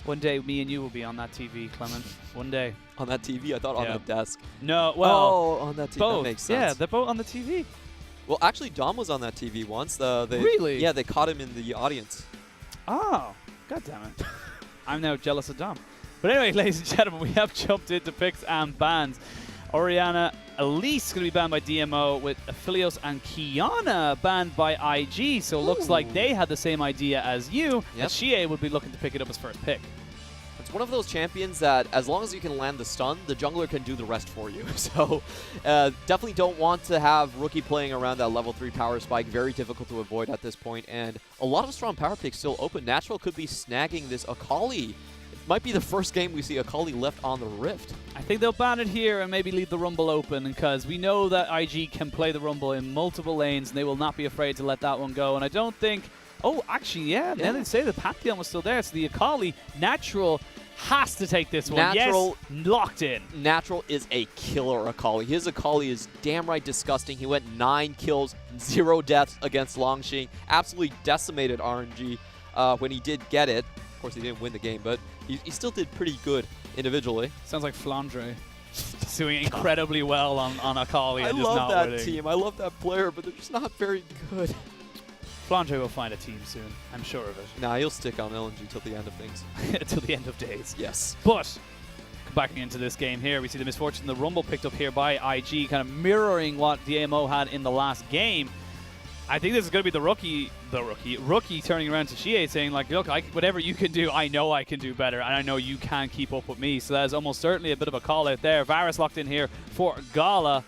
One day, me and you will be on that TV, Clement. One day. On that TV? I thought on the desk. No, well. Oh, on that TV. Both. That makes sense. Yeah, they're both on the TV. Well, actually, Dom was on that TV once. Really? Yeah, they caught him in the audience. Oh, god damn it. I'm now jealous of Dom. But anyway, ladies and gentlemen, we have jumped into picks and bans. Oriana Elise going to be banned by DMO, with Aphelios and Kiana banned by IG. So it looks like they had the same idea as you, that Shie would be looking to pick it up as first pick. It's one of those champions that, as long as you can land the stun, the jungler can do the rest for you. So definitely don't want to have Rookie playing around that level 3 power spike. Very difficult to avoid at this point. And a lot of strong power picks still open. Natural could be snagging this Akali. It might be the first game we see Akali left on the Rift. I think they'll ban it here and maybe leave the Rumble open, because we know that IG can play the Rumble in multiple lanes, and they will not be afraid to let that one go. And I don't think... Oh, actually, yeah. Now they say the Pantheon was still there. So the Akali, Natural, has to take this one. Natural, yes, locked in. Natural is a killer Akali. His Akali is damn right disgusting. He went 9 kills, 0 deaths against Longxing. Absolutely decimated RNG when he did get it. Of course, he didn't win the game, but he still did pretty good individually. Sounds like Flandre. Doing incredibly well on Akali. I and just love not that winning. team. I love that player, but they're just not very good. Flandre will find a team soon. I'm sure of it. Nah, he'll stick on LNG till the end of things. Till the end of days. Yes. But backing into this game here, we see the misfortune, the Rumble picked up here by IG, kind of mirroring what DMO had in the last game. I think this is going to be the rookie turning around to Shie saying, like, look, whatever you can do, I know I can do better, and I know you can keep up with me. So that is almost certainly a bit of a call out there. Varus locked in here for Gala.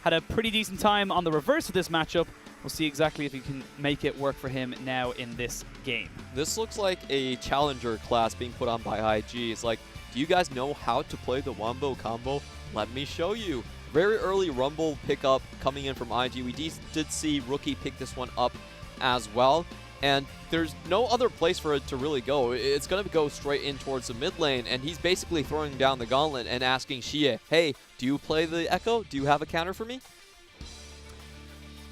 Had a pretty decent time on the reverse of this matchup. We'll see exactly if he can make it work for him now in this game. This looks like a challenger class being put on by IG. It's like, do you guys know how to play the Wombo combo? Let me show you. Very early Rumble pickup coming in from IG. We did see Rookie pick this one up as well. And there's no other place for it to really go. It's going to go straight in towards the mid lane. And he's basically throwing down the gauntlet and asking Shie, hey, do you play the Echo? Do you have a counter for me?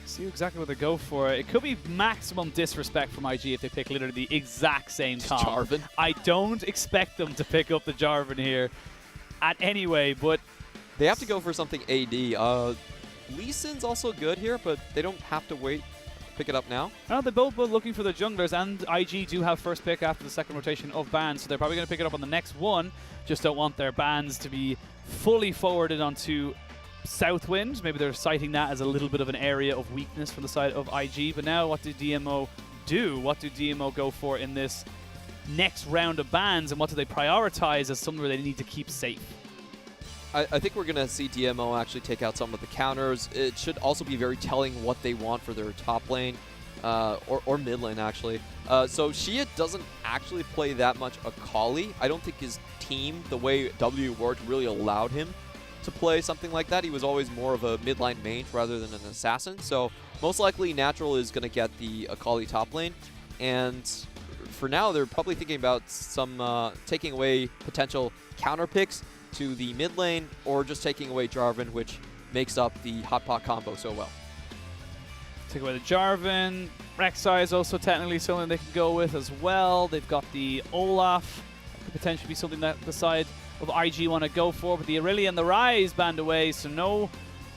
See exactly what they go for. It could be maximum disrespect from IG if they pick literally the exact same comp. Jarvan. I don't expect them to pick up the Jarvan here anyway, but... They have to go for something AD. Lee Sin's also good here, but they don't have to wait. Pick it up now. No, they're both looking for the junglers, and IG do have first pick after the second rotation of bans, so they're probably going to pick it up on the next one. Just don't want their bans to be fully forwarded onto Southwind. Maybe they're citing that as a little bit of an area of weakness from the side of IG. But now what do DMO do? What do DMO go for in this next round of bans, and what do they prioritize as somewhere they need to keep safe? I think we're going to see DMO actually take out some of the counters. It should also be very telling what they want for their top lane, or mid lane, actually. So Shia doesn't actually play that much Akali. I don't think his team, the way W worked, really allowed him to play something like that. He was always more of a mid-line mage rather than an assassin. So most likely Natural is going to get the Akali top lane. And for now, they're probably thinking about some taking away potential counter picks to the mid lane, or just taking away Jarvan, which makes up the hot pot combo so well. Take away the Jarvan. Rek'Sai is also technically something they can go with as well. They've got the Olaf. That could potentially be something that the side of IG want to go for, but the Irelia and the Ryze banned away, so no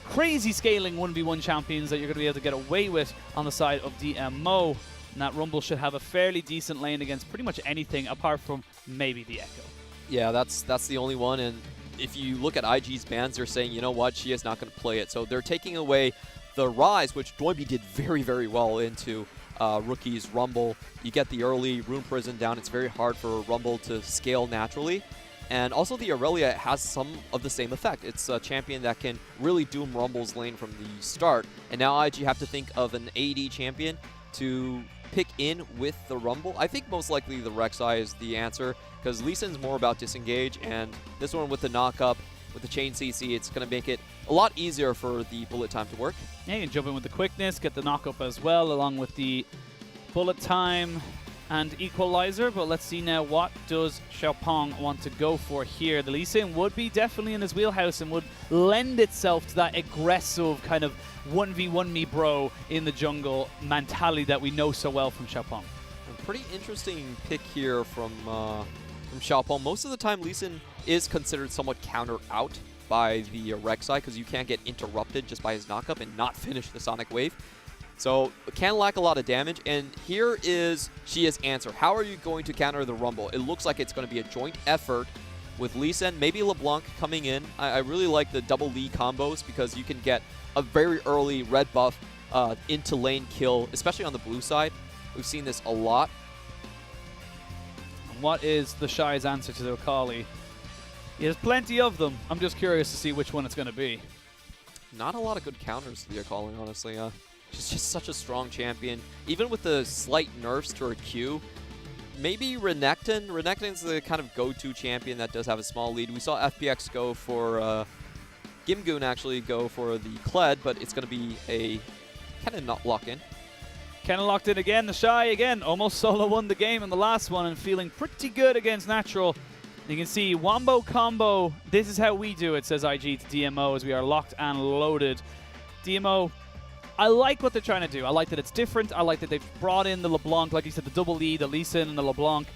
crazy scaling 1v1 champions that you're going to be able to get away with on the side of DMO. And that Rumble should have a fairly decent lane against pretty much anything apart from maybe the Echo. Yeah, that's the only one, and if you look at IG's bans, they're saying, you know what, she is not going to play it. So they're taking away the Ryze, which Doiby did very, very well into Rookie's Rumble. You get the early Rune Prison down. It's very hard for Rumble to scale naturally. And also the Irelia has some of the same effect. It's a champion that can really doom Rumble's lane from the start. And now IG have to think of an AD champion to pick in with the Rumble. I think most likely the Rek'Sai is the answer, because Lee Sin's more about disengage, and this one with the knock-up, with the chain CC, it's going to make it a lot easier for the bullet time to work. Yeah, you can jump in with the quickness, get the knock-up as well, along with the bullet time and equalizer. But let's see now, what does Xiaopeng want to go for here? The Lee Sin would be definitely in his wheelhouse and would lend itself to that aggressive kind of 1v1 me bro in the jungle mentality that we know so well from Xiaopeng. A pretty interesting pick here from from Xiaopeng. Most of the time, Lee Sin is considered somewhat countered out by the Rek'Sai because you can't get interrupted just by his knockup and not finish the Sonic Wave. So can lack a lot of damage, and here is Xia's answer. How are you going to counter the Rumble? It looks like it's going to be a joint effort with Lee Sin, maybe LeBlanc coming in. I really like the double Lee combos because you can get a very early red buff into lane kill, especially on the blue side. We've seen this a lot. What is the Shy's answer to the Akali? He has plenty of them. I'm just curious to see which one it's going to be. Not a lot of good counters to the Akali, honestly. She's just such a strong champion. Even with the slight nerfs to her Q, maybe Renekton. Renekton's the kind of go-to champion that does have a small lead. We saw FPX go for Gimgoon actually go for the Kled, but it's going to be a kind of not lock-in. Kind of locked in again. The Shy again almost solo won the game in the last one and feeling pretty good against Natural. You can see Wombo combo. This is how we do it, says IG to DMO, as we are locked and loaded. DMO, I like what they're trying to do. I like that it's different. I like that they've brought in the LeBlanc, like you said, the double E, the Lee Sin, and the LeBlanc.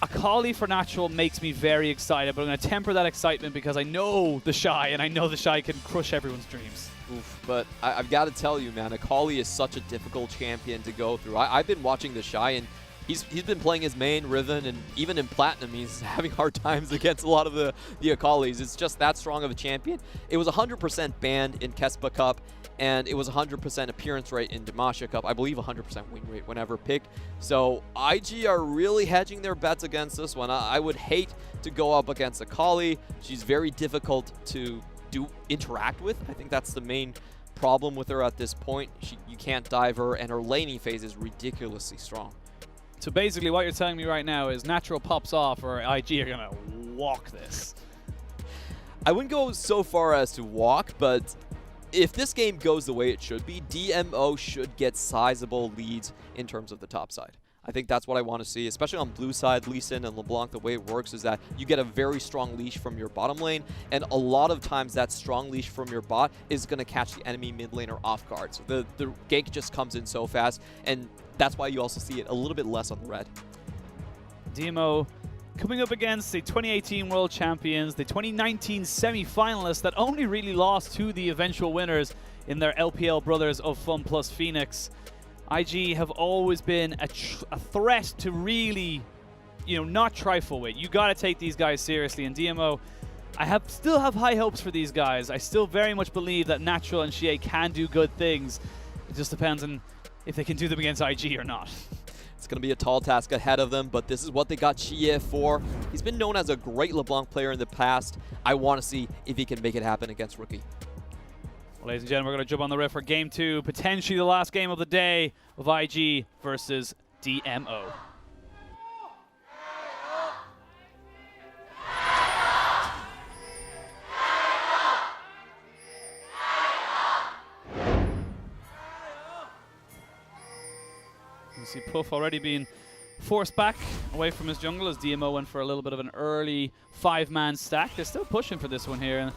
Akali for Natural makes me very excited, but I'm going to temper that excitement because I know the Shy, and I know the Shy can crush everyone's dreams. Oof, but I've got to tell you, man, Akali is such a difficult champion to go through. I've been watching the Shy, and he's been playing his main Riven, and even in Platinum, he's having hard times against a lot of the Akalis. It's just that strong of a champion. It was 100% banned in Kespa Cup, and it was 100% appearance rate in Demacia Cup. I believe 100% win rate whenever picked. So IG are really hedging their bets against this one. I would hate to go up against Akali. She's very difficult to interact with. I think that's the main problem with her at this point. You can't dive her, and her laning phase is ridiculously strong. So basically what you're telling me right now is Natural pops off or IG are going to walk this. I wouldn't go so far as to walk, but if this game goes the way it should be, DMO should get sizable leads in terms of the top side. I think that's what I want to see, especially on blue side. Lee Sin and LeBlanc, the way it works is that you get a very strong leash from your bottom lane, and a lot of times that strong leash from your bot is going to catch the enemy mid laner off guard. So the gank just comes in so fast, and that's why you also see it a little bit less on the red. DMO coming up against the 2018 World Champions, the 2019 semi-finalists that only really lost to the eventual winners in their LPL Brothers of Fun plus Phoenix. IG have always been a threat to really, not trifle with. You got to take these guys seriously. And DMO, still have high hopes for these guys. I still very much believe that Natural and Xie can do good things. It just depends on if they can do them against IG or not. It's going to be a tall task ahead of them, but this is what they got Xie for. He's been known as a great LeBlanc player in the past. I want to see if he can make it happen against Rookie. Well, ladies and gentlemen, we're going to jump on the riff for Game 2, potentially the last game of the day of IG versus DMO. You see Puff already being forced back away from his jungle as DMO went for a little bit of an early 5-man stack. They're still pushing for this one here. And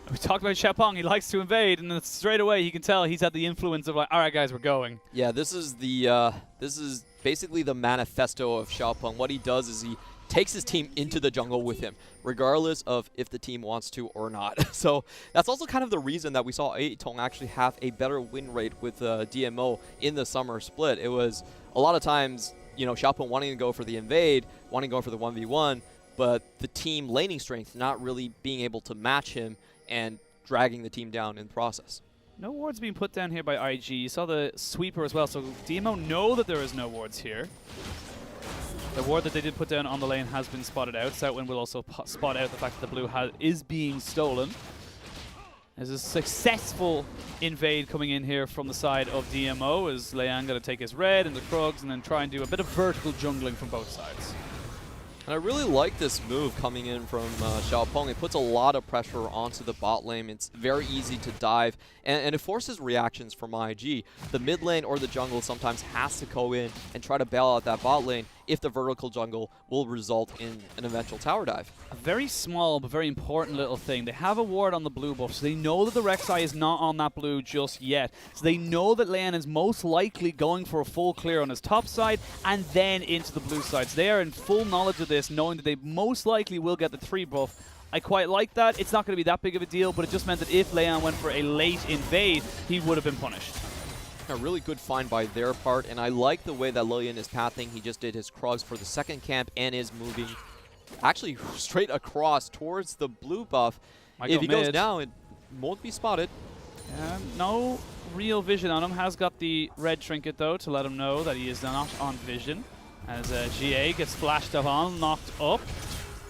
we talked about Xiaopeng. He likes to invade, and then straight away he can tell he's had the influence of like, all right, guys, we're going. Yeah, this is basically the manifesto of Xiaopeng. What he does is he takes his team into the jungle with him, regardless of if the team wants to or not. So that's also kind of the reason that we saw Aitong actually have a better win rate with DMO in the summer split. It was a lot of times, Xiaopeng wanting to go for the invade, wanting to go for the 1v1, but the team laning strength not really being able to match him and dragging the team down in the process. No wards being put down here by IG. You saw the sweeper as well, so DMO know that there is no wards here. The ward that they did put down on the lane has been spotted out. Southwind will also spot out the fact that the blue is being stolen. There's a successful invade coming in here from the side of DMO as Liang going to take his red and the Krugs and then try and do a bit of vertical jungling from both sides. And I really like this move coming in from Xiaopeng. It puts a lot of pressure onto the bot lane. It's very easy to dive, and it forces reactions from IG. The mid lane or the jungle sometimes has to go in and try to bail out that bot lane. if the vertical jungle will result in an eventual tower dive. A very small but very important little thing. They have a ward on the blue buff, so they know that the Rek'Sai is not on that blue just yet. So they know that Leon is most likely going for a full clear on his top side and then into the blue side. So they are in full knowledge of this, knowing that they most likely will get the 3 buff. I quite like that. It's not going to be that big of a deal, but it just meant that if Leon went for a late invade, he would have been punished. A really good find by their part, and I like the way that Lillian is pathing. He just did his Krugs for the second camp and is moving actually straight across towards the blue buff. If he goes now, it won't be spotted. No real vision on him. Has got the red trinket, though, to let him know that he is not on vision. As GA gets flashed up on, knocked up.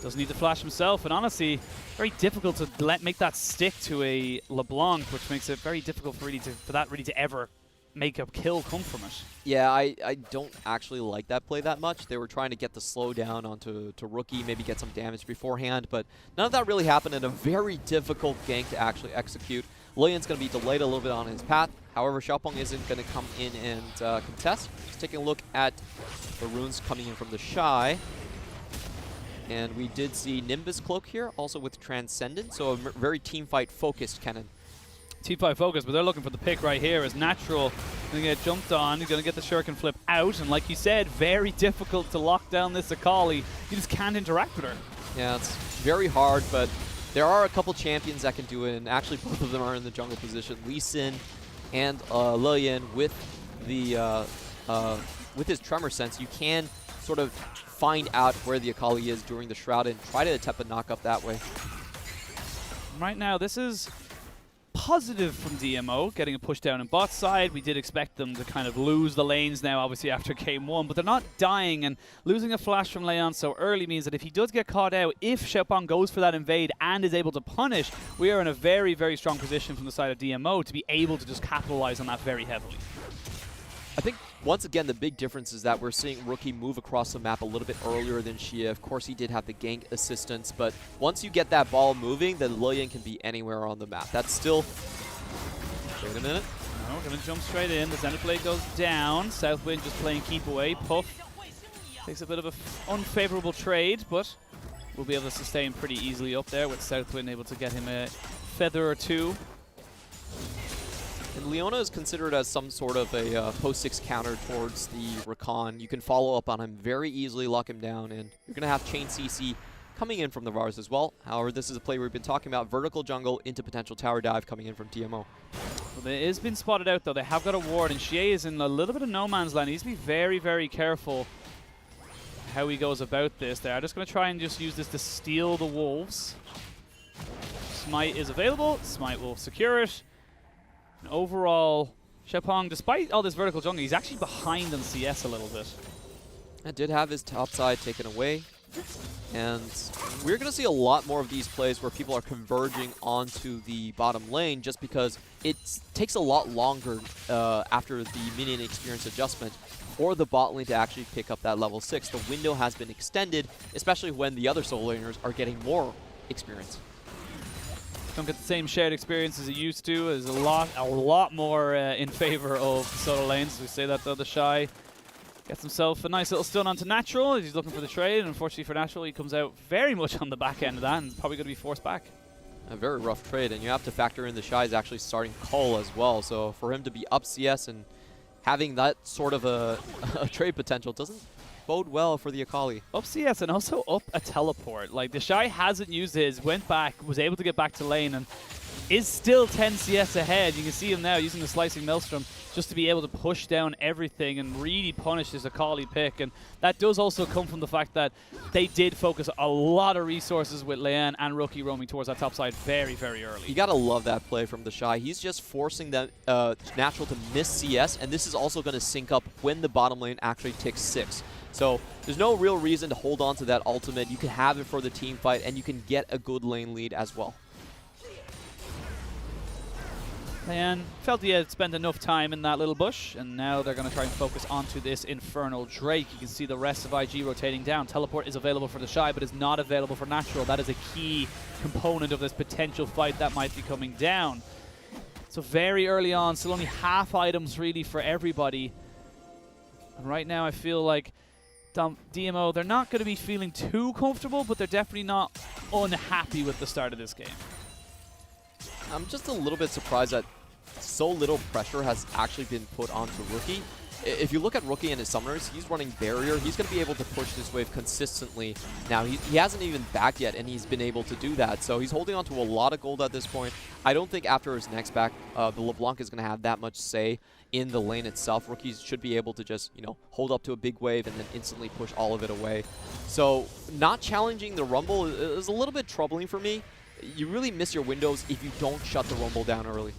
Doesn't need to flash himself, and honestly, very difficult to make that stick to a LeBlanc, which makes it very difficult for that really to ever make a kill come from it. Yeah, I don't actually like that play that much. They were trying to get the slowdown onto Rookie, maybe get some damage beforehand, but none of that really happened in a very difficult gank to actually execute. Lillian's going to be delayed a little bit on his path. However, Xiaopeng isn't going to come in and contest. Just taking a look at the runes coming in from the Shy. And we did see Nimbus Cloak here, also with Transcendent, so a very teamfight focused cannon. Teamfight focus, but they're looking for the pick right here as Natural going to get jumped on. He's going to get the shuriken flip out, and like you said, very difficult to lock down this Akali. You just can't interact with her. Yeah, it's very hard, but there are a couple champions that can do it, and actually both of them are in the jungle position. Lee Sin and Lillian with the with his Tremor Sense, you can sort of find out where the Akali is during the Shroud and try to attempt a knock-up that way. Right now, this is positive from DMO, getting a push down in bot side. We did expect them to kind of lose the lanes now, obviously, after game 1, but they're not dying, and losing a flash from Leon so early means that if he does get caught out, if Xiaopeng goes for that invade and is able to punish, we are in a very, very strong position from the side of DMO to be able to just capitalize on that very heavily. I think, once again, the big difference is that we're seeing Rookie move across the map a little bit earlier than Xia. Of course, he did have the gank assistance, but once you get that ball moving, then Lillian can be anywhere on the map. That's still... Wait a minute. No, going to jump straight in. The center plate goes down. Southwind just playing keep away. Puff takes a bit of an unfavorable trade, but we'll be able to sustain pretty easily up there with Southwind able to get him a feather or two. And Leona is considered as some sort of a post-6 counter towards the Rakan. You can follow up on him very easily, lock him down, and you're going to have Chain CC coming in from the Vars as well. However, this is a play we've been talking about, vertical jungle into potential tower dive coming in from DMO. Well, it has been spotted out, though. They have got a ward, and Xie is in a little bit of no man's land. He needs to be very, very careful how he goes about this. They're just going to try and just use this to steal the wolves. Smite is available. Smite will secure it. And overall, Xiaopeng, despite all this vertical jungle, he's actually behind on CS a little bit. And did have his top side taken away. And we're going to see a lot more of these plays where people are converging onto the bottom lane just because it takes a lot longer after the minion experience adjustment for the bot lane to actually pick up that level 6. The window has been extended, especially when the other solo laners are getting more experience. Don't get the same shared experience as it used to. There's a lot more in favor of the solo lanes. We say that, though. The Shy gets himself a nice little stun onto Natural. He's looking for the trade, and unfortunately for Natural, he comes out very much on the back end of that and is probably going to be forced back. A very rough trade, and you have to factor in the Shy is actually starting Cull as well. So for him to be up CS and having that sort of a trade potential doesn't bode well for the Akali. Up CS and also up a teleport. Like, the Shy hasn't used his, went back, was able to get back to lane, and is still 10 CS ahead. You can see him now using the Slicing Maelstrom just to be able to push down everything and really punish this Akali pick. And that does also come from the fact that they did focus a lot of resources with Leanne and Rookie roaming towards that top side very, very early. You gotta love that play from the Shy. He's just forcing them Natural to miss CS, and this is also going to sync up when the bottom lane actually ticks 6. So there's no real reason to hold on to that ultimate. You can have it for the team fight, and you can get a good lane lead as well. And felt he had spent enough time in that little bush, and now they're going to try and focus onto this Infernal Drake. You can see the rest of IG rotating down. Teleport is available for the Shy, but is not available for Natural. That is a key component of this potential fight that might be coming down. So very early on, still only half items really for everybody. And right now I feel like DMO, they're not going to be feeling too comfortable, but they're definitely not unhappy with the start of this game. I'm just a little bit surprised that so little pressure has actually been put onto Rookie. If you look at Rookie and his summoners, he's running barrier. He's going to be able to push this wave consistently. Now, he hasn't even backed yet, and he's been able to do that. So he's holding on to a lot of gold at this point. I don't think after his next back, the LeBlanc is going to have that much say in the lane itself. Rookies should be able to just, you know, hold up to a big wave and then instantly push all of it away. So not challenging the Rumble is a little bit troubling for me. You really miss your windows if you don't shut the Rumble down early.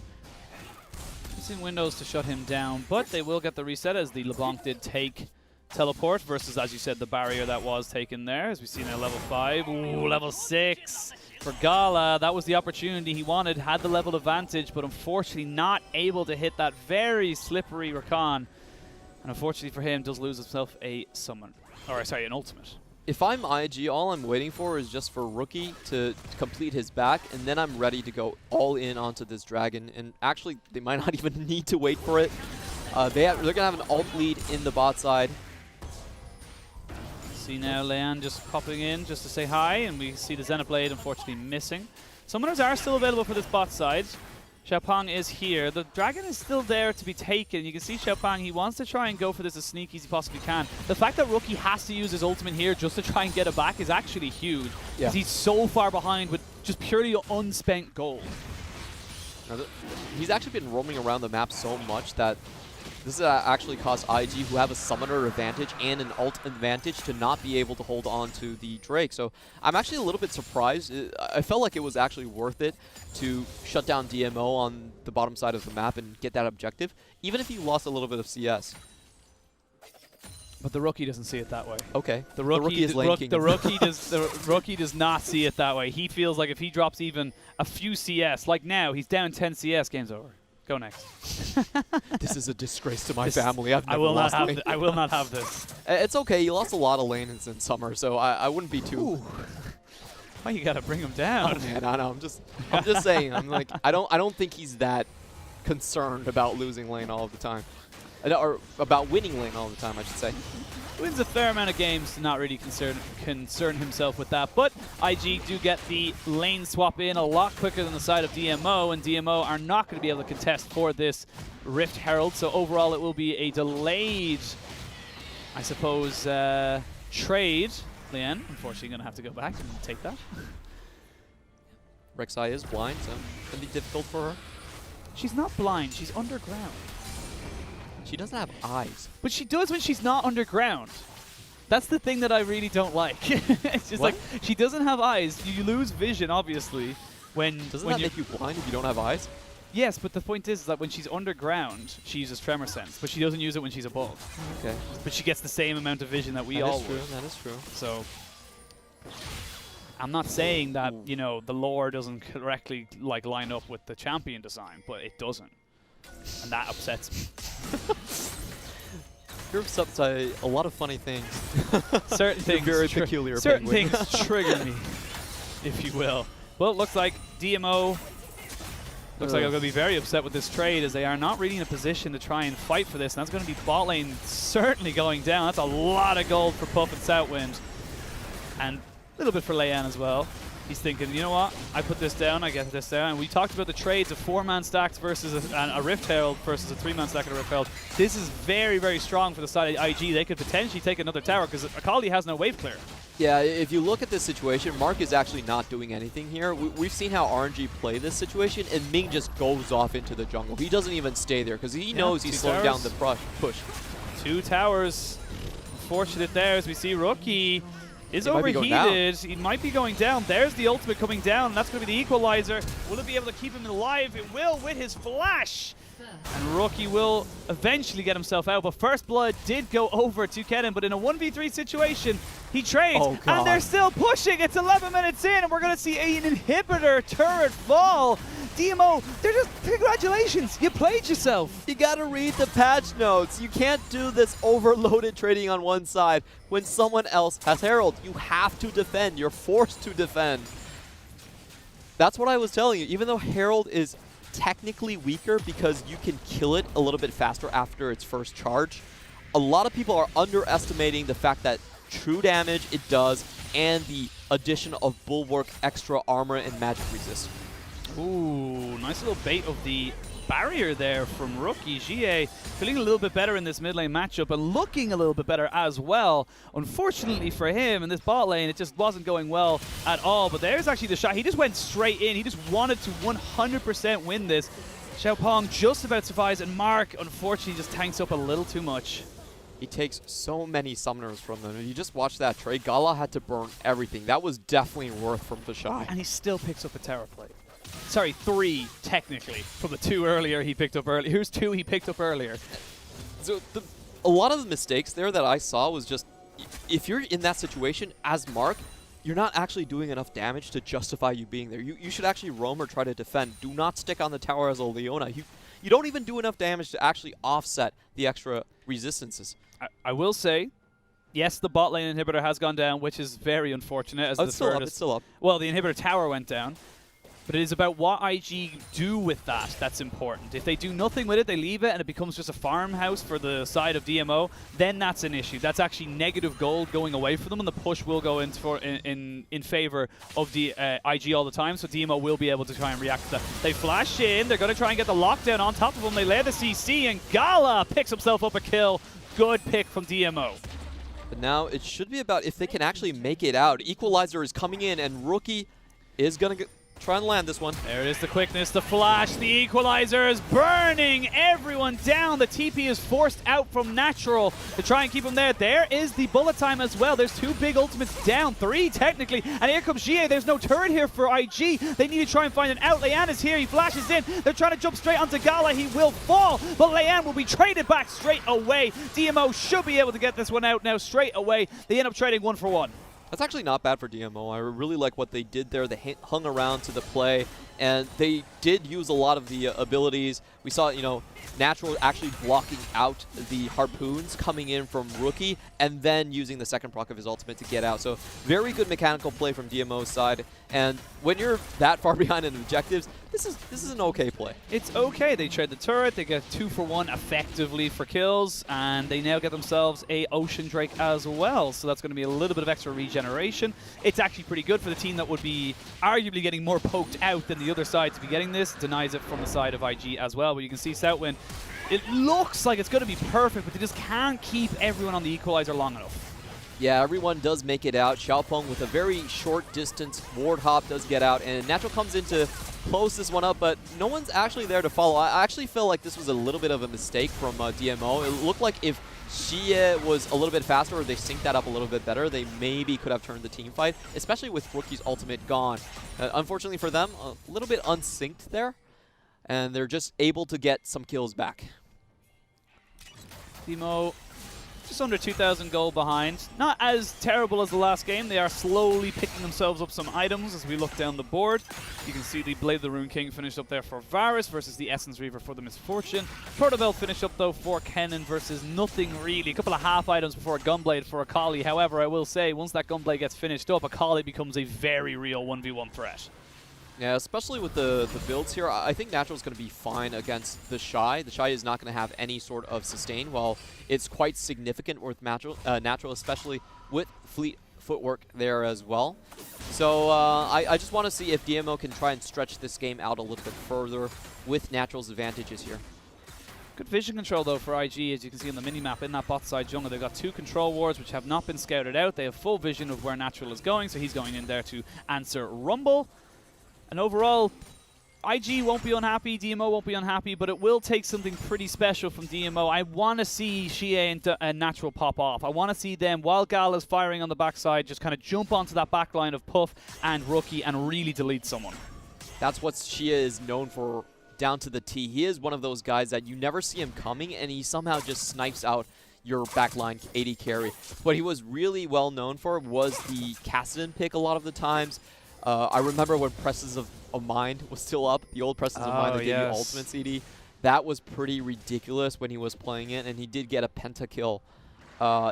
Missing windows to shut him down, but they will get the reset as the LeBlanc did take teleport versus, as you said, the barrier that was taken there. As we see now, level 5. Ooh, level 6 for Gala. That was the opportunity he wanted, had the level advantage, but unfortunately not able to hit that very slippery Rakan. And unfortunately for him, does lose himself a summon. Or, sorry, an ultimate. If I'm IG, all I'm waiting for is just for Rookie to complete his back, and then I'm ready to go all in onto this dragon. And actually, they might not even need to wait for it. They're going to have an ult lead in the bot side. See now Leanne just popping in just to say hi, and we see the Xenoblade unfortunately missing. Summoners are still available for this bot side. Xiaopeng is here. The dragon is still there to be taken. You can see Xiaopeng, he wants to try and go for this as sneaky as he possibly can. The fact that Rookie has to use his ultimate here just to try and get it back is actually huge. Because he's so far behind with just purely unspent gold. Now he's actually been roaming around the map so much that this has actually caused IG, who have a summoner advantage and an ult advantage, to not be able to hold on to the Drake. So I'm actually a little bit surprised. I felt like it was actually worth it to shut down DMO on the bottom side of the map and get that objective, even if you lost a little bit of CS. But the Rookie doesn't see it that way. Okay. The Rookie is lane king. The Rookie does not see it that way. He feels like if he drops even a few CS, like now, he's down 10 CS, game's over. Go next. This is a disgrace to my family. I will not have this. It's okay. You lost a lot of lanes in summer, so I wouldn't be too. Ooh. Why you gotta bring him down? Oh, man, I know. I'm just saying. I'm like, I don't think he's that concerned about losing lane all of the time, or about winning lane all the time, I should say. Wins a fair amount of games to not really concern himself with that. But IG do get the lane swap in a lot quicker than the side of DMO, and DMO are not going to be able to contest for this Rift Herald. So overall, it will be a delayed, I suppose, trade. Leanne, unfortunately, going to have to go back and take that. Rek'Sai is blind, so it's going to be difficult for her. She's not blind. She's underground. She doesn't have eyes. But she does when she's not underground. That's the thing that I really don't like. It's just like, she doesn't have eyes. You lose vision, obviously, when... Doesn't that make you blind if you don't have eyes? Yes, but the point is that when she's underground, she uses Tremor Sense, but she doesn't use it when she's above. Okay. But she gets the same amount of vision that we all would. That is true. So, I'm not saying that, you know, the lore doesn't correctly line up with the champion design, but it doesn't. And that upsets me. You're upset by a lot of funny things. Certain things, very peculiar. Certain things trigger me, if you will. Well, it looks like DMO looks like they're going to be very upset with this trade, as they are not really in a position to try and fight for this. And that's going to be bot lane certainly going down. That's a lot of gold for Puff and Southwind, and a little bit for Leanne as well. He's thinking, you know what? I put this down, I get this down. And we talked about the trades of 4-man stacks versus a Rift Herald versus a 3-man stack and a Rift Herald. This is very, very strong for the side of IG. They could potentially take another tower because Akali has no wave clear. Yeah, if you look at this situation, Mark is actually not doing anything here. We've seen how RNG play this situation, and Ming just goes off into the jungle. He doesn't even stay there because he knows he's slowing down the push. 2 towers. Unfortunate there as we see Rookie is overheated. He might be going down. There's the ultimate coming down, and that's going to be the equalizer. Will it be able to keep him alive? It will with his flash. And Rookie will eventually get himself out, but First Blood did go over to Kennen, but in a 1v3 situation, he trades, and they're still pushing. It's 11 minutes in, and we're going to see an inhibitor turret fall. DMO, they're just, congratulations, you played yourself. You gotta read the patch notes. You can't do this overloaded trading on one side when someone else has Herald. You have to defend. You're forced to defend. That's what I was telling you. Even though Herald is technically weaker because you can kill it a little bit faster after its first charge, a lot of people are underestimating the fact that true damage it does, and the addition of Bulwark, extra armor, and magic resist. Ooh, nice little bait of the barrier there from Rookie. GA feeling a little bit better in this mid lane matchup and looking a little bit better as well. Unfortunately for him in this bot lane, it just wasn't going well at all. But there's actually the shot. He just went straight in. He just wanted to 100% win this. Xiaopeng just about survives, and Mark unfortunately just tanks up a little too much. He takes so many summoners from them. And you just watch that trade. Gala had to burn everything. That was definitely worth from Fishai. And he still picks up a tower plate. Sorry, 3 technically from the 2 earlier he picked up earlier. Here's 2 he picked up earlier. So a lot of the mistakes there that I saw was just, if you're in that situation as Mark, you're not actually doing enough damage to justify you being there. You should actually roam or try to defend. Do not stick on the tower as a Leona. You don't even do enough damage to actually offset the extra resistances. I will say, yes, the bot lane inhibitor has gone down, which is very unfortunate. As it's still up. It's still up. Well, the inhibitor tower went down. But it is about what IG do with that that's important. If they do nothing with it, they leave it, and it becomes just a farmhouse for the side of DMO, then that's an issue. That's actually negative gold going away for them, and the push will go in favor of the IG all the time, so DMO will be able to try and react to that. They flash in. They're going to try and get the lockdown on top of them. They lay the CC, and Gala picks himself up a kill. Good pick from DMO. But now it should be about if they can actually make it out. Equalizer is coming in, and Rookie is going to try and land this one. There it is, the quickness, the flash, the equalizer is burning everyone down. The TP is forced out from Natural to try and keep him there. There is the bullet time as well. There's 2 big ultimates down, 3 technically. And here comes GA. There's no turret here for IG. They need to try and find an out. Leanne is here. He flashes in. They're trying to jump straight onto Gala. He will fall, but Leanne will be traded back straight away. DMO should be able to get this one out now straight away. They end up trading 1 for 1. That's actually not bad for DMO. I really like what they did there. They hung around to the play, and they did use a lot of the abilities. We saw, Natural actually blocking out the harpoons coming in from Rookie, and then using the second proc of his ultimate to get out. So very good mechanical play from DMO's side. And when you're that far behind in objectives, this is an okay play. It's okay. They trade the turret. They get 2 for 1 effectively for kills, and they now get themselves a Ocean Drake as well. So that's going to be a little bit of extra regeneration. It's actually pretty good for the team that would be arguably getting more poked out than the other side to be getting this. Denies it from the side of IG as well. But you can see Southwind, it looks like it's going to be perfect, but they just can't keep everyone on the equalizer long enough. Yeah, everyone does make it out. Xiaopeng with a very short distance ward hop does get out, and Natural comes in to close this one up, but no one's actually there to follow. I actually feel like this was a little bit of a mistake from DMO. It looked like if Xie was a little bit faster, or they synced that up a little bit better, they maybe could have turned the team fight, especially with Rookie's ultimate gone. Unfortunately for them, a little bit unsynced there, and they're just able to get some kills back. DMO just under 2,000 gold behind. Not as terrible as the last game. They are slowly picking themselves up some items as we look down the board. You can see the Blade of the Rune King finished up there for Varus versus the Essence Reaver for the Misfortune. Protobelt finished up though for Kennen versus nothing really. A couple of half items before a Gunblade for Akali. However, I will say, once that Gunblade gets finished up, Akali becomes a very real 1v1 threat. Yeah, especially with the builds here, I think Natural's going to be fine against the Shy. The Shy is not going to have any sort of sustain, while it's quite significant with Natural, especially with Fleet footwork there as well. So I just want to see if DMO can try and stretch this game out a little bit further with Natural's advantages here. Good vision control though for IG, as you can see on the minimap in that bot side jungle. They've got 2 control wards which have not been scouted out. They have full vision of where Natural is going, so he's going in there to answer Rumble. And overall, IG won't be unhappy, DMO won't be unhappy, but it will take something pretty special from DMO. I want to see Xie and Natural pop off. I want to see them, while Gala's firing on the backside, just kind of jump onto that backline of Puff and Rookie and really delete someone. That's what Xie is known for down to the T. He is one of those guys that you never see him coming, and he somehow just snipes out your backline 80 carry. What he was really well known for was the Kassadin pick a lot of the times. I remember when Presses of Mind was still up, the old Presses of Mind that gave you Ultimate CD. That was pretty ridiculous when he was playing it, and he did get a pentakill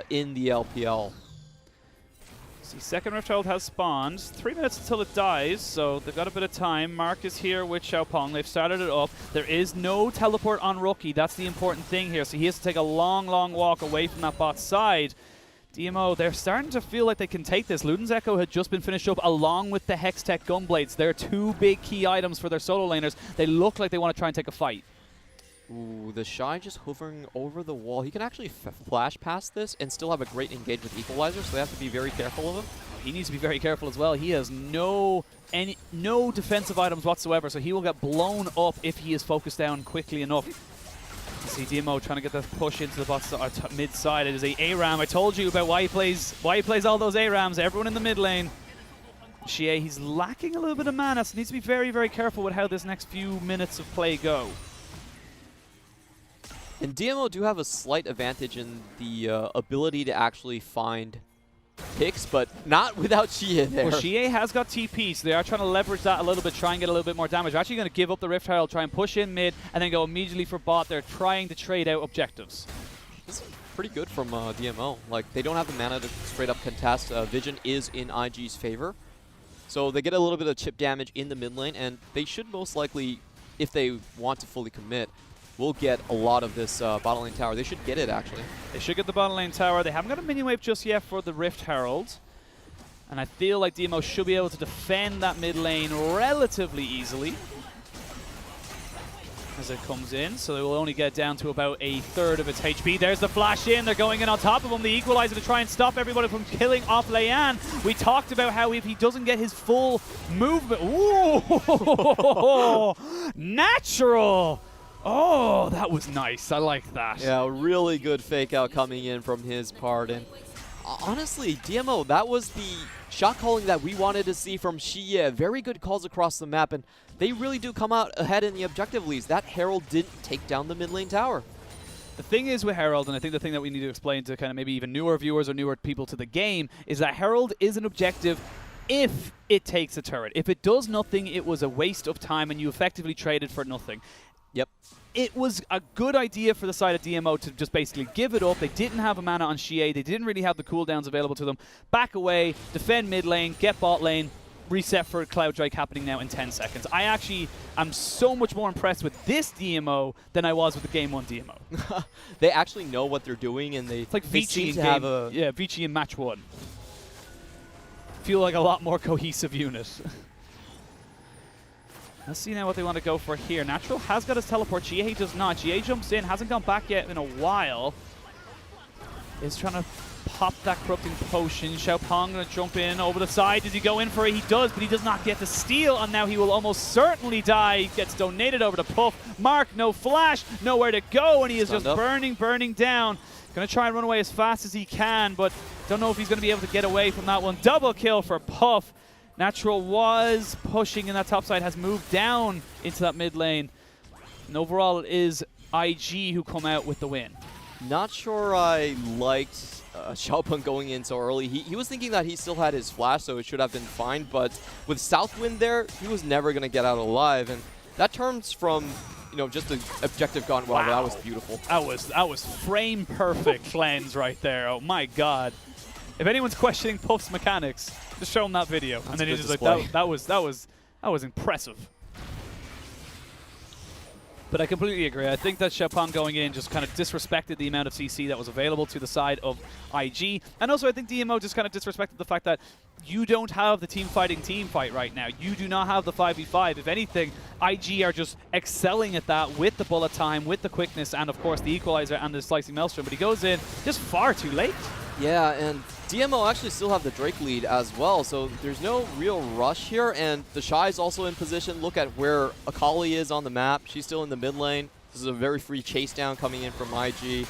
in the LPL. See, second Rift Herald has spawned. 3 minutes until it dies, so they've got a bit of time. Mark is here with Xiaopeng. They've started it up. There is no teleport on Rookie. That's the important thing here. So he has to take a long, long walk away from that bot side. DMO, they're starting to feel like they can take this. Luden's Echo had just been finished up along with the Hextech Gunblades. They're two big key items for their solo laners. They look like they want to try and take a fight. Ooh, the Shy just hovering over the wall. He can actually flash past this and still have a great engage with Equalizer, so they have to be very careful of him. He needs to be very careful as well. He has no defensive items whatsoever, so he will get blown up if he is focused down quickly enough. You see DMO trying to get the push into the mid side. It is a ARAM. I told you about why he plays all those ARAMs. Everyone in the mid lane. Xie, he's lacking a little bit of mana, so needs to be very, very careful with how this next few minutes of play go. And DMO do have a slight advantage in the ability to actually find picks, but not without Xie there. Well, Xie has got TP, so they are trying to leverage that a little bit, try and get a little bit more damage. They're actually going to give up the Rift Herald, try and push in mid, and then go immediately for bot. They're trying to trade out objectives. This is pretty good from DMO. Like, they don't have the mana to straight up contest. Vision is in IG's favor. So they get a little bit of chip damage in the mid lane, and they should most likely, if they want to fully commit, will get a lot of this bottom lane tower. They should get it, actually. They should get the bottom lane tower. They haven't got a mini wave just yet for the Rift Herald. And I feel like DMO should be able to defend that mid lane relatively easily as it comes in. So they will only get down to about a third of its HP. There's the flash in. They're going in on top of him. The equalizer to try and stop everybody from killing off Leyan. We talked about how if he doesn't get his full movement... Ooh! Natural! Oh, that was nice. I like that. Yeah, really good fake out coming in from his part. And honestly, DMO, that was the shot calling that we wanted to see from Xie. Very good calls across the map, and they really do come out ahead in the objective leads. That Herald didn't take down the mid lane tower. The thing is with Herald, and I think the thing that we need to explain to kind of maybe even newer viewers or newer people to the game, is that Herald is an objective if it takes a turret. If it does nothing, it was a waste of time, and you effectively traded for nothing. Yep. It was a good idea for the side of DMO to just basically give it up. They didn't have a mana on Xie. They didn't really have the cooldowns available to them. Back away, defend mid lane, get bot lane, reset for Cloud Drake happening now in 10 seconds. I actually am so much more impressed with this DMO than I was with the Game 1 DMO. They actually know what they're doing, and it's like Vici in Vici in match 1. Feel like a lot more cohesive unit. Let's see now what they want to go for here. Natural has got his teleport. Xie does not. Xie jumps in, hasn't gone back yet in a while. Is trying to pop that corrupting potion. Xiaopeng going to jump in over the side. Does he go in for it? He does, but he does not get the steal, and now he will almost certainly die. He gets donated over to Puff. Mark, no flash, nowhere to go, and he is just burning down. Going to try and run away as fast as he can, but don't know if he's going to be able to get away from that one. Double kill for Puff. Natural was pushing in that top side, has moved down into that mid lane. And overall, it is IG who come out with the win. Not sure I liked Xiaopeng going in so early. He was thinking that he still had his flash, so it should have been fine. But with Southwind there, he was never going to get out alive. And that turns from, you know, just the objective gone well. Wow. That was beautiful. That was frame perfect cleanse right there. Oh my God. If anyone's questioning Puff's mechanics, just show him that video. That's and then he's just display. like, that was impressive. But I completely agree. I think that Xiaopeng going in just kind of disrespected the amount of CC that was available to the side of IG. And also I think DMO just kind of disrespected the fact that you don't have the team fight right now. You do not have the 5v5. If anything, IG are just excelling at that with the bullet time, with the quickness, and of course the equalizer and the slicing maelstrom. But he goes in just far too late. Yeah, and DMO actually still have the Drake lead as well, so there's no real rush here, and the Shy is also in position. Look at where Akali is on the map. She's still in the mid lane. This is a very free chase down coming in from IG.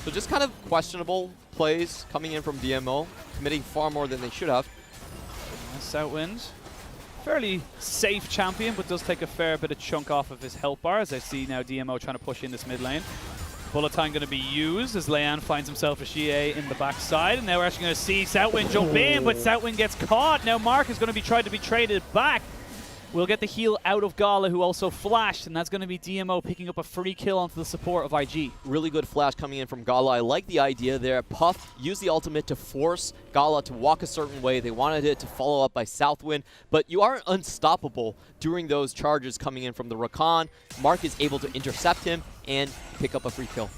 So just kind of questionable plays coming in from DMO, committing far more than they should have. Southwind, fairly safe champion, but does take a fair bit of chunk off of his health bar, as I see now DMO trying to push in this mid lane. Bullet time going to be used as Leyan finds himself a Xie in the backside, and now we're actually going to see Southwind jump in, but Southwind gets caught. Now Mark is going to be tried to be traded back. We'll get the heal out of Gala, who also flashed, and that's going to be DMO picking up a free kill onto the support of IG. Really good flash coming in from Gala. I like the idea there. Puff used the ultimate to force Gala to walk a certain way. They wanted it to follow up by Southwind, but you are unstoppable during those charges coming in from the Rakan. Mark is able to intercept him and pick up a free kill.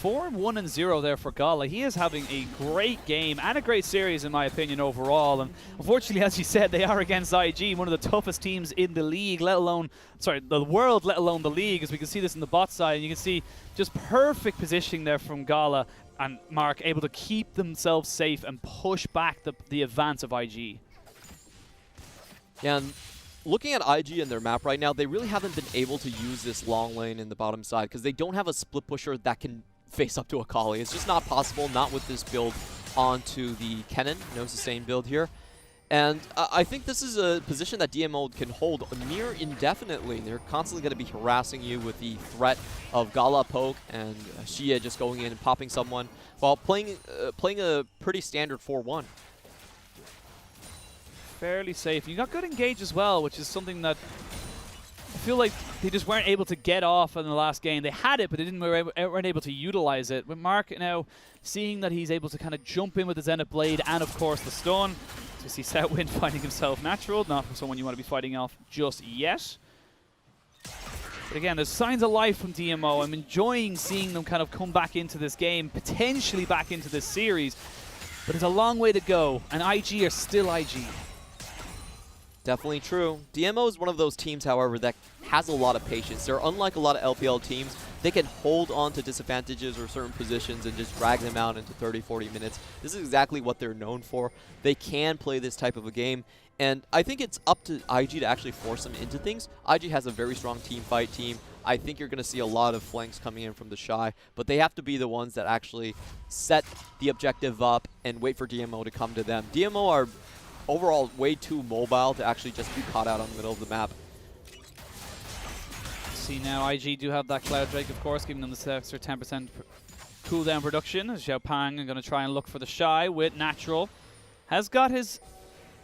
4-1-0 there for Gala. He is having a great game and a great series, in my opinion, overall. And unfortunately, as you said, they are against IG, one of the toughest teams in the league, let alone, sorry, the world, let alone the league, as we can see this in the bot side. And you can see just perfect positioning there from Gala and Mark, able to keep themselves safe and push back the advance of IG. Yeah, and looking at IG and their map right now, they really haven't been able to use this long lane in the bottom side because they don't have a split pusher that can face up to a Kali. It's just not possible, not with this build onto the Kennen. Knows the same build here. And I think this is a position that DMO can hold near indefinitely. They're constantly going to be harassing you with the threat of Gala poke and Xia just going in and popping someone while playing a pretty standard 4-1. Fairly safe. You got good engage as well, which is something that I feel like they just weren't able to get off in the last game. They had it, but they weren't able to utilize it. With Mark now seeing that he's able to kind of jump in with the Zenith Blade and, of course, the stun. So we see Setwin finding himself natural, not for someone you want to be fighting off just yet. But again, there's signs of life from DMO. I'm enjoying seeing them kind of come back into this game, potentially back into this series. But it's a long way to go, and IG are still IG. Definitely true. DMO is one of those teams, however, that has a lot of patience. They're unlike a lot of LPL teams. They can hold on to disadvantages or certain positions and just drag them out into 30, 40 minutes. This is exactly what they're known for. They can play this type of a game, and I think it's up to IG to actually force them into things. IG has a very strong team fight team. I think you're going to see a lot of flanks coming in from the Shy, but they have to be the ones that actually set the objective up and wait for DMO to come to them. DMO are overall way too mobile to actually just be caught out on the middle of the map. See now, IG do have that Cloud Drake, of course, giving them this extra 10% cooldown production. As Xiaopang are going to try and look for the Shy with Natural. Has got his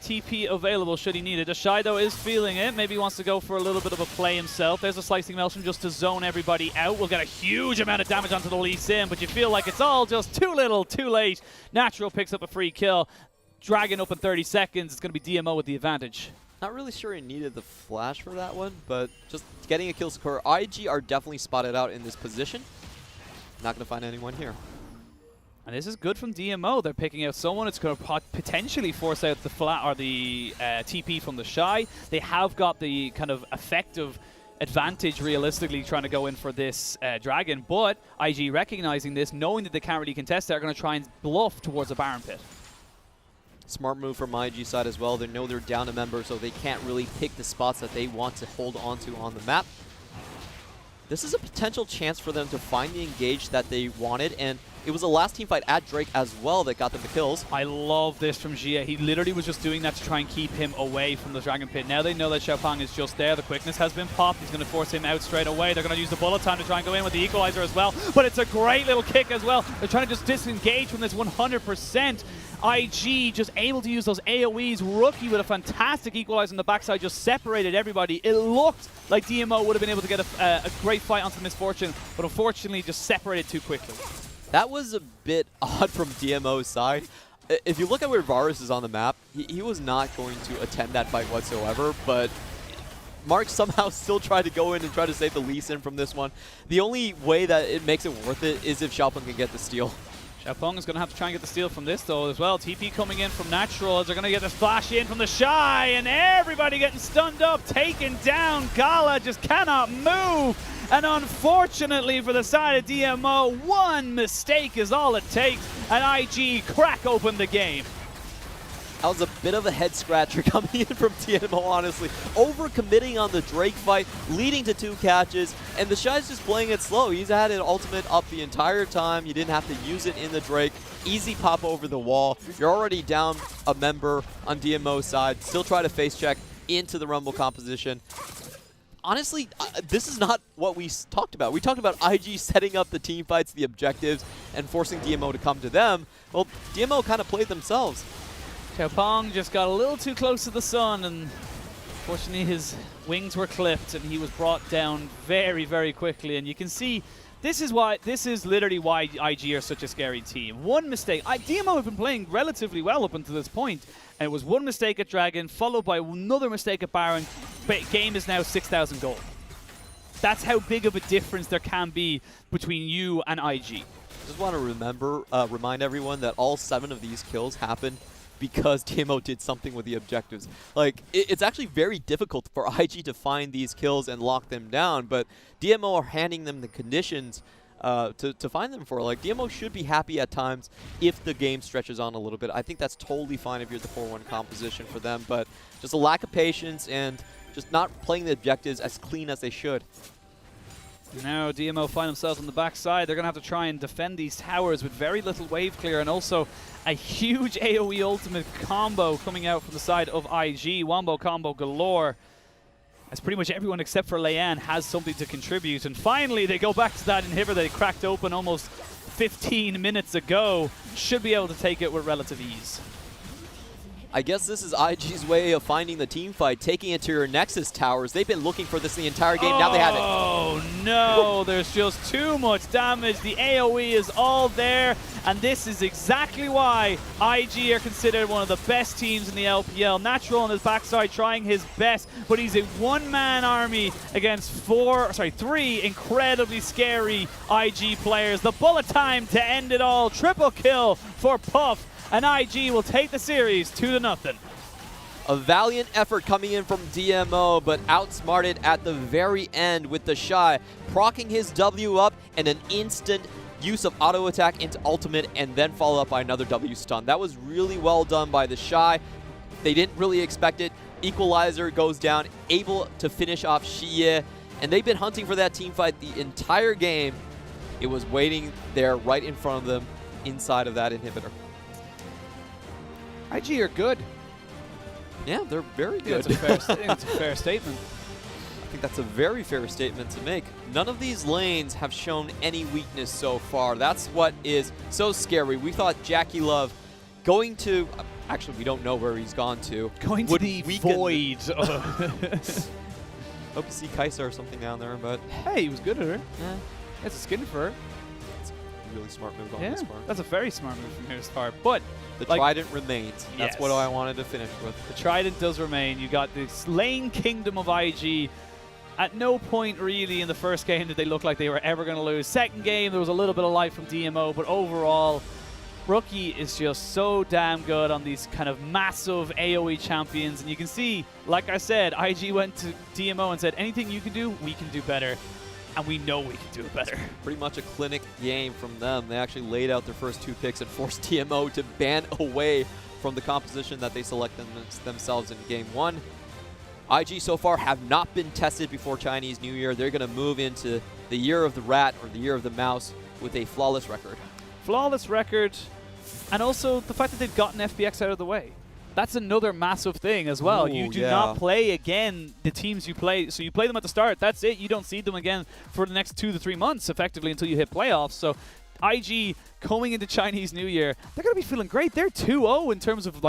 TP available should he need it. The Shy, though, is feeling it. Maybe he wants to go for a little bit of a play himself. There's a Slicing Maelstrom just to zone everybody out. We'll get a huge amount of damage onto the Lee Sin, but you feel like it's all just too little, too late. Natural picks up a free kill. Dragon up in 30 seconds. It's going to be DMO with the advantage. Not really sure he needed the flash for that one, but just getting a kill score. IG are definitely spotted out in this position. Not going to find anyone here. And this is good from DMO. They're picking out someone. It's going to potentially force out the flat or the TP from the Shy. They have got the kind of effective advantage realistically trying to go in for this Dragon, but IG recognizing this, knowing that they can't really contest it, are going to try and bluff towards a Baron Pit. Smart move from IG side as well. They know they're down a member, so they can't really pick the spots that they want to hold onto on the map. This is a potential chance for them to find the engage that they wanted, and it was the last team fight at Drake as well that got them the kills. I love this from Xia. He literally was just doing that to try and keep him away from the Dragon Pit. Now they know that Xiaopang is just there. The quickness has been popped. He's going to force him out straight away. They're going to use the bullet time to try and go in with the equalizer as well, but it's a great little kick as well. They're trying to just disengage from this 100%. IG just able to use those AoEs. Rookie with a fantastic equalizer on the backside just separated everybody. It looked like DMO would have been able to get a great fight onto the Misfortune, but unfortunately just separated too quickly. That was a bit odd from DMO's side. If you look at where Varus is on the map, he was not going to attend that fight whatsoever, but Mark somehow still tried to go in and try to save the Lee Sin from this one. The only way that it makes it worth it is if Xiaopeng can get the steal. Xiaopeng is going to have to try and get the steal from this, though, as well. TP coming in from Natural as they're going to get the splash in from the Shy, and everybody getting stunned up, taken down. Gala just cannot move. And unfortunately for the side of DMO, one mistake is all it takes, and IG crack open the game. That was a bit of a head scratcher coming in from DMO, honestly. Overcommitting on the Drake fight, leading to 2 catches, and the Shy's just playing it slow. He's had an ultimate up the entire time. You didn't have to use it in the Drake. Easy pop over the wall. You're already down a member on DMO's side. Still try to face check into the Rumble composition. Honestly, this is not what we talked about. We talked about IG setting up the team fights, the objectives, and forcing DMO to come to them. Well, DMO kind of played themselves. Xiaopeng just got a little too close to the sun, and fortunately his wings were clipped and he was brought down very, very quickly. And you can see this is literally why IG are such a scary team. One mistake. DMO have been playing relatively well up until this point, and it was one mistake at Dragon, followed by another mistake at Baron. Game is now 6,000 gold. That's how big of a difference there can be between you and IG. Just want to remind everyone that all 7 of these kills happened because DMO did something with the objectives. Like, it's actually very difficult for IG to find these kills and lock them down, but DMO are handing them the conditions to find them for. Like, DMO should be happy at times if the game stretches on a little bit. I think that's totally fine if you're the 4-1 composition for them, but just a lack of patience and just not playing the objectives as clean as they should. Now DMO find themselves on the backside. They're going to have to try and defend these towers with very little wave clear, and also a huge AoE ultimate combo coming out from the side of IG. Wombo combo galore, as pretty much everyone except for Leanne has something to contribute. And finally they go back to that inhibitor they cracked open almost 15 minutes ago. Should be able to take it with relative ease. I guess this is IG's way of finding the team fight, taking it to your Nexus towers. They've been looking for this the entire game. Now they have it. Oh no, there's just too much damage. The AoE is all there, and this is exactly why IG are considered one of the best teams in the LPL. Natural on his backside trying his best, but he's a one-man army against 3 incredibly scary IG players. The bullet time to end it all. Triple kill for Puff. And IG will take the series 2-0. A valiant effort coming in from DMO, but outsmarted at the very end with the Shy, proccing his W up and an instant use of auto attack into ultimate, and then followed up by another W stun. That was really well done by the Shy. They didn't really expect it. Equalizer goes down, able to finish off Xie, and they've been hunting for that team fight the entire game. It was waiting there right in front of them inside of that inhibitor. IG are good. Yeah, they're very good. I think that's a fair statement. I think that's a very fair statement to make. None of these lanes have shown any weakness so far. That's what is so scary. We thought Jackie Love going to... Actually, we don't know where he's gone to. Going to the void. Hope to see Kaisa or something down there, but... Hey, he was good at her. Yeah. That's a skin for her. It's a really smart move on his part. That's a very smart move from his part. But... the Trident remains. That's what I wanted to finish with. The Trident does remain. You got this lane kingdom of IG. At no point really in the first game did they look like they were ever going to lose. Second game, there was a little bit of life from DMO, but overall, Rookie is just so damn good on these kind of massive AoE champions. And you can see, like I said, IG went to DMO and said, anything you can do, we can do better. And we know we can do it better. Pretty much a clinic game from them. They actually laid out their first 2 picks and forced DMO to ban away from the composition that they selected themselves in Game 1. IG so far have not been tested before Chinese New Year. They're going to move into the Year of the Rat or the Year of the Mouse with a flawless record. Flawless record, and also the fact that they've gotten FBX out of the way. That's another massive thing as well. Ooh, you do not play again the teams you play. So you play them at the start. That's it. You don't see them again for the next 2 to 3 months, effectively, until you hit playoffs. So IG going into Chinese New Year, they're going to be feeling great. They're 2-0 in terms of